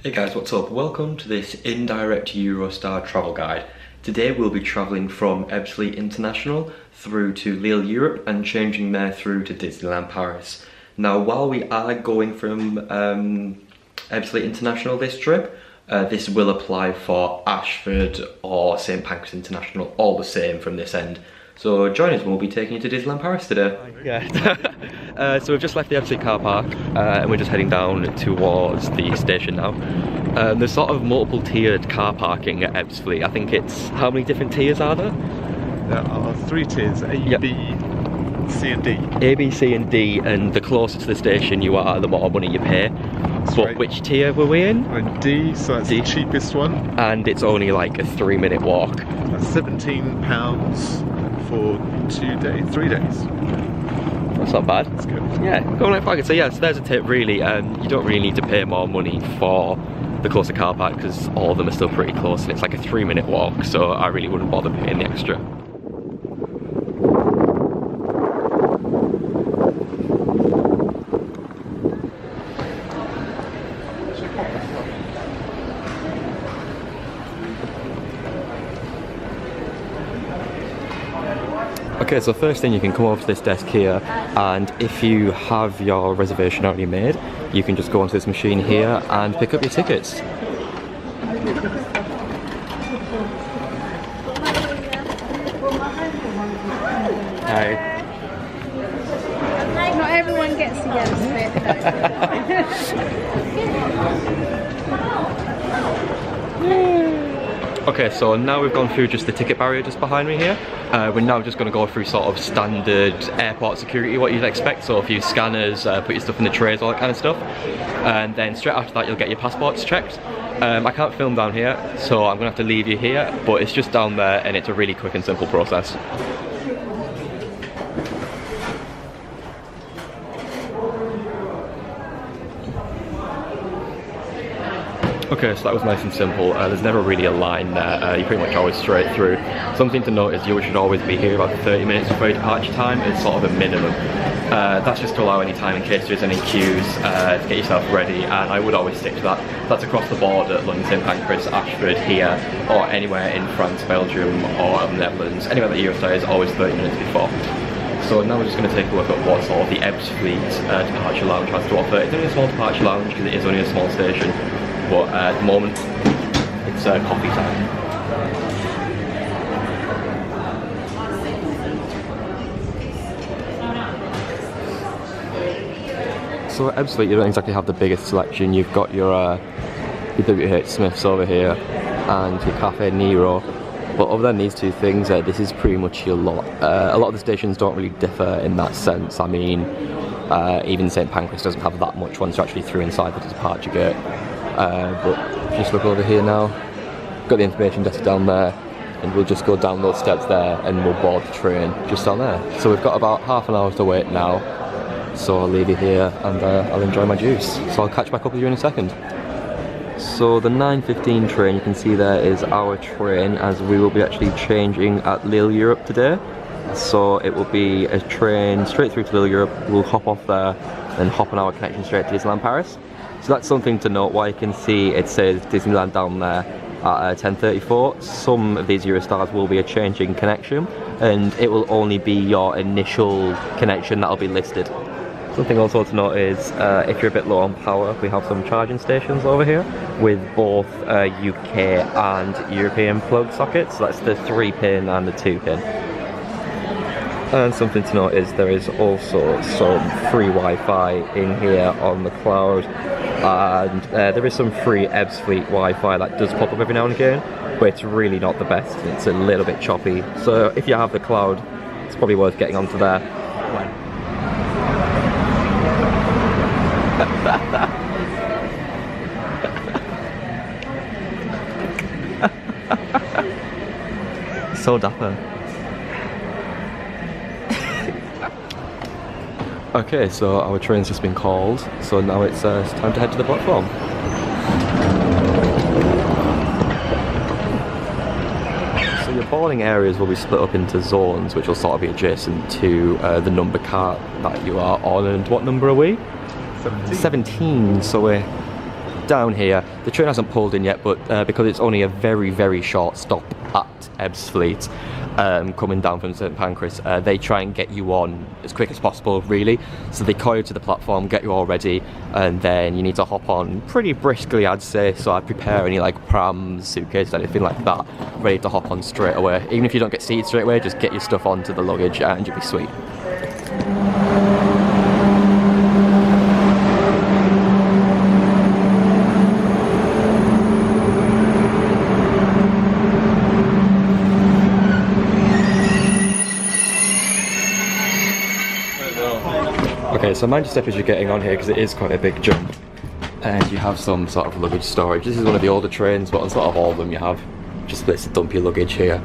Hey guys, what's up? Welcome to this indirect Eurostar travel guide. Today we'll be travelling from Ebbsfleet International through to Lille Europe and changing there through to Disneyland Paris. Now while we are going from Ebbsfleet International this trip, this will apply for Ashford or St Pancras International, all the same from this end. So join us, we'll be taking you to Disneyland Paris today. Yeah. So we've just left the Ebbsfleet car park and we're just heading down towards the station now. There's sort of multiple tiered car parking at Ebbsfleet. I think it's, how many different tiers are there? There are 3 tiers, A, yep. B, C and D. A, B, C and D, and the closer to the station you are, the more money you pay. That's but right. Which tier were we in? We're in D, so that's the cheapest one. And it's only like a 3-minute walk. That's £17 for 3 days. That's not bad. That's good. Yeah, going like back. So yes, there's a tip really. You don't really need to pay more money for the closer car park because all of them are still pretty close and it's like a 3-minute walk, so I really wouldn't bother paying the extra. Okay, so first thing, you can come over to this desk here, and if you have your reservation already made, you can just go onto this machine here and pick up your tickets. Hi. Not everyone gets to get Okay, so now we've gone through just the ticket barrier just behind me here. We're now just going to go through sort of standard airport security, what you'd expect. So a few scanners, put your stuff in the trays, all that kind of stuff. And then straight after that you'll get your passports checked. I can't film down here, so I'm going to have to leave you here, but it's just down there and it's a really quick and simple process. Okay, so that was nice and simple. There's never really a line there, you're pretty much always straight through. Something to note is you should always be here about 30 minutes before your departure time. It's sort of a minimum. That's just to allow any time in case there's any queues to get yourself ready, and I would always stick to that. That's across the board at London, St Pancras, Ashford, here, or anywhere in France, Belgium, or the Netherlands. Anywhere that Eurostar is always 30 minutes before. So now we're just going to take a look at what sort of the Ebbsfleet departure lounge has to offer. It's only a small departure lounge because it is only a small station. But at the moment, it's coffee time. So at Ebbsfleet, you don't exactly have the biggest selection. You've got your WH Smiths over here and your Cafe Nero. But other than these two things, this is pretty much your lot. A lot of the stations don't really differ in that sense. I mean, even St Pancras doesn't have that much once you're actually through inside the departure gate. But just look over here now, got the information desk down there, and we'll just go down those steps there and we'll board the train just down there. So we've got about half an hour to wait now, so I'll leave you here and I'll enjoy my juice. So I'll catch back up with you in a second. So the 9:15 train, you can see there, is our train, as we will be actually changing at Lille Europe today. So it will be a train straight through to Lille Europe, we'll hop off there and hop on our connection straight to Disneyland Paris. So that's something to note. Why you can see it says Disneyland down there at 10:34. Some of these Eurostars will be a changing connection, and it will only be your initial connection that will be listed. Something also to note is if you're a bit low on power, we have some charging stations over here with both UK and European plug sockets. So that's the 3-pin and the 2-pin. And something to note is there is also some free Wi-Fi in here on the cloud, and there is some free Ebbsfleet Wi-Fi that does pop up every now and again, but it's really not the best. It's a little bit choppy, so if you have the cloud, it's probably worth getting onto there. So dapper. Okay, so our train's just been called, so now it's time to head to the platform. So your boarding areas will be split up into zones, which will sort of be adjacent to the number cart that you are on. And what number are we? 17. 17, so we're down here. The train hasn't pulled in yet, but because it's only a very short stop at Ebbsfleet, coming down from St Pancras, they try and get you on as quick as possible, really. So they call you to the platform, get you all ready, and then you need to hop on pretty briskly, I'd say. So I'd prepare any like prams, suitcases, anything like that, ready to hop on straight away. Even if you don't get seated straight away, just get your stuff onto the luggage and you'll be sweet. Okay, so mind your step as you're getting on here because it is quite a big jump, and you have some sort of luggage storage. This is one of the older trains, but on sort of all of them you have just places to dump your luggage here.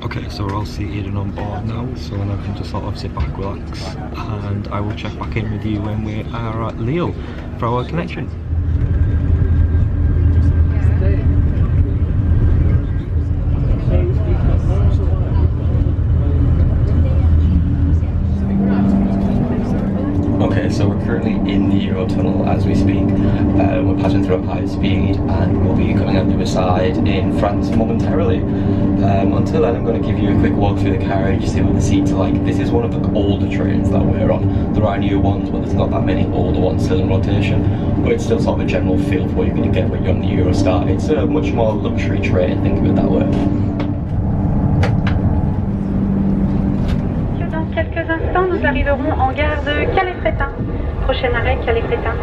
Okay, so we're all seated and on board now, so now we can just sort of sit back, relax, and I will check back in with you when we are at Lille for our connection. Okay, so we're currently in the Eurotunnel as we speak. We're passing through at high speed and we'll be coming out the other side in France momentarily. Until then, I'm going to give you a quick walk through the carriage, see what the seats are like. This is one of the older trains that we're on. There are new ones, but there's not that many older ones still in rotation. But it's still sort of a general feel for what you're going to get when you're on the Eurostar. It's a much more luxury train, think of it that way. Quelques instants, nous arriverons en gare de Calais-Frétin. Prochain arrêt, Calais-Frétin.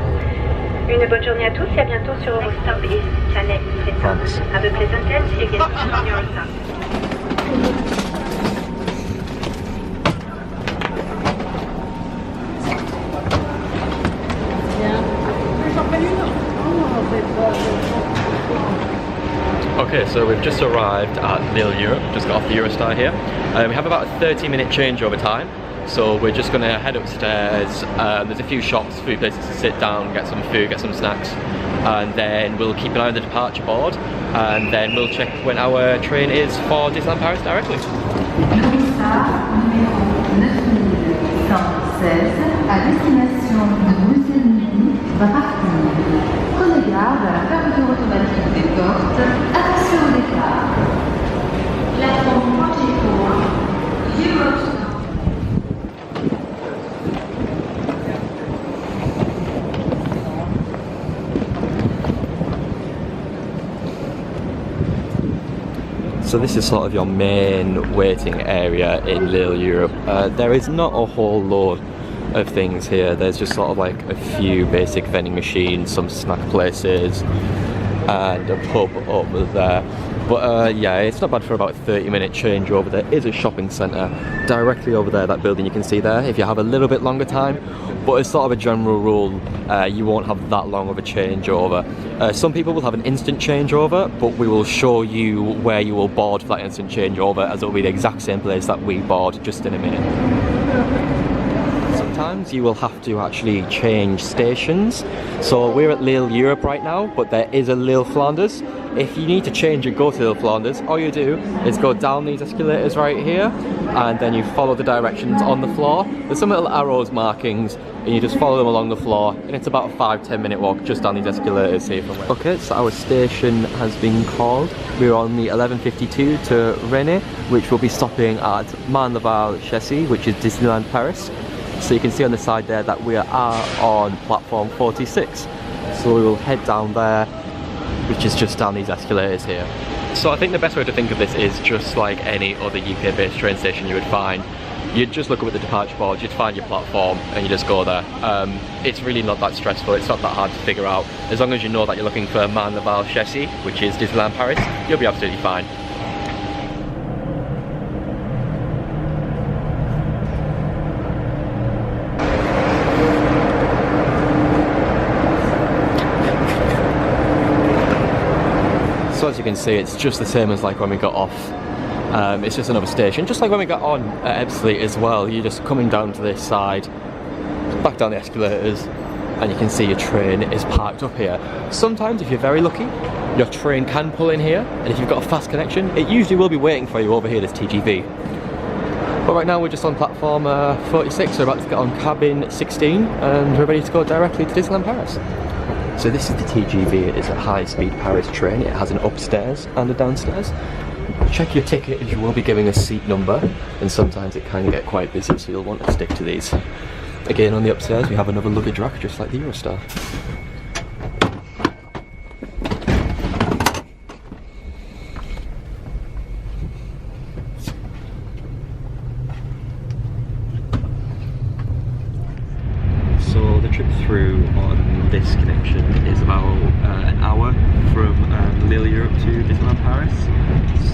Une bonne journée à tous et à bientôt sur Eurostar is Calais-Frétin. Have a pleasant day, see you again on Eurostar. Okay, so we've just arrived at Lille Europe, just got off the Eurostar here. We have about a 30-minute changeover time, so we're just going to head upstairs. There's a few shops, food places to sit down, get some food, get some snacks, and then we'll keep an eye on the departure board, and then we'll check when our train is for Disneyland Paris directly. Eurostar numéro 9116 à destination de Bruxelles va partir. Prenez garde à la fermeture automatique des portes. Attention au départ. Platform 44, Eurostar. So this is sort of your main waiting area in Lille Europe. There is not a whole load of things here. There's just sort of like a few basic vending machines, some snack places, and a pub over there. But yeah, it's not bad for about a 30-minute changeover. There is a shopping centre directly over there, that building you can see there, if you have a little bit longer time. But as sort of a general rule, you won't have that long of a changeover. Some people will have an instant changeover, but we will show you where you will board for that instant changeover, as it will be the exact same place that we board just in a minute. Sometimes you will have to actually change stations. So we're at Lille Europe right now, but there is a Lille Flanders. If you need to change and go to Lille Flanders, all you do is go down these escalators right here, and then you follow the directions on the floor. There's some little arrows markings, and you just follow them along the floor, and it's about a 5-10 minute walk just down these escalators here from where. Okay, so our station has been called. We're on the 1152 to Rennes, which will be stopping at Marne-la-Vallée Chessy, which is Disneyland Paris. So you can see on the side there that we are on platform 46. So we will head down there, which is just down these escalators here. So I think the best way to think of this is just like any other UK based train station you would find. You'd just look up at the departure board, you'd find your platform and you just go there. It's really not that stressful, it's not that hard to figure out. As long as you know that you're looking for Marne-la-Vallée Chessy, which is Disneyland Paris, you'll be absolutely fine. So as you can see, it's just the same as like when we got off. It's just another station, just like when we got on at Ebbsfleet as well. You're just coming down to this side, back down the escalators, and you can see your train is parked up here. Sometimes, if you're very lucky, your train can pull in here, and if you've got a fast connection, it usually will be waiting for you over here, this TGV. But right now we're just on platform 46, so we're about to get on cabin 16 and we're ready to go directly to Disneyland Paris. So this is the TGV, it is a high-speed Paris train. It has an upstairs and a downstairs. Check your ticket as you will be giving a seat number, and sometimes it can get quite busy, so you'll want to stick to these. Again, on the upstairs we have another luggage rack just like the Eurostar. So the trip through on this connection is about an hour from Lille Europe to Disneyland Paris.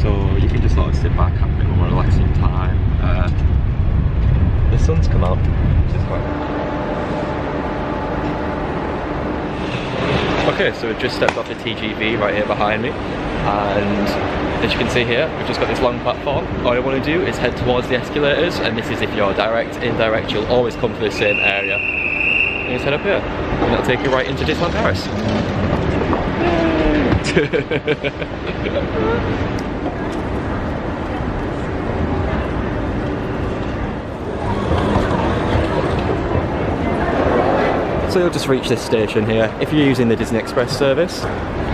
So you can just sort of sit back, have a bit more relaxing time. The sun's come out, which is quite nice. Okay, so we've just stepped off the TGV right here behind me, and as you can see here, we've just got this long platform. All I want to do is head towards the escalators, and this is if you're direct, indirect, you'll always come to the same area. And you just head up here, and that'll take you right into Disneyland Paris. So you'll just reach this station here. If you're using the Disney Express service,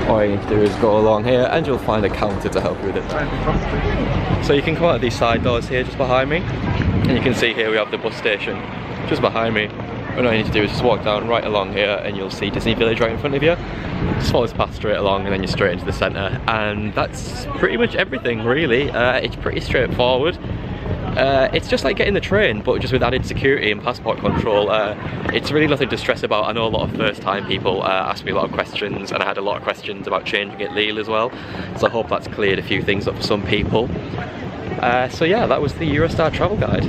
all you need to do is go along here and you'll find a counter to help you with it. So you can come out of these side doors here just behind me, and you can see here we have the bus station just behind me. And all you need to do is just walk down right along here and you'll see Disney Village right in front of you. Just follow this path straight along and then you're straight into the centre. And that's pretty much everything really. It's pretty straightforward. It's just like getting the train, but just with added security and passport control. It's really nothing to stress about. I know a lot of first time people ask me a lot of questions, and I had a lot of questions about changing at Lille as well. So I hope that's cleared a few things up for some people. So yeah, that was the Eurostar travel guide.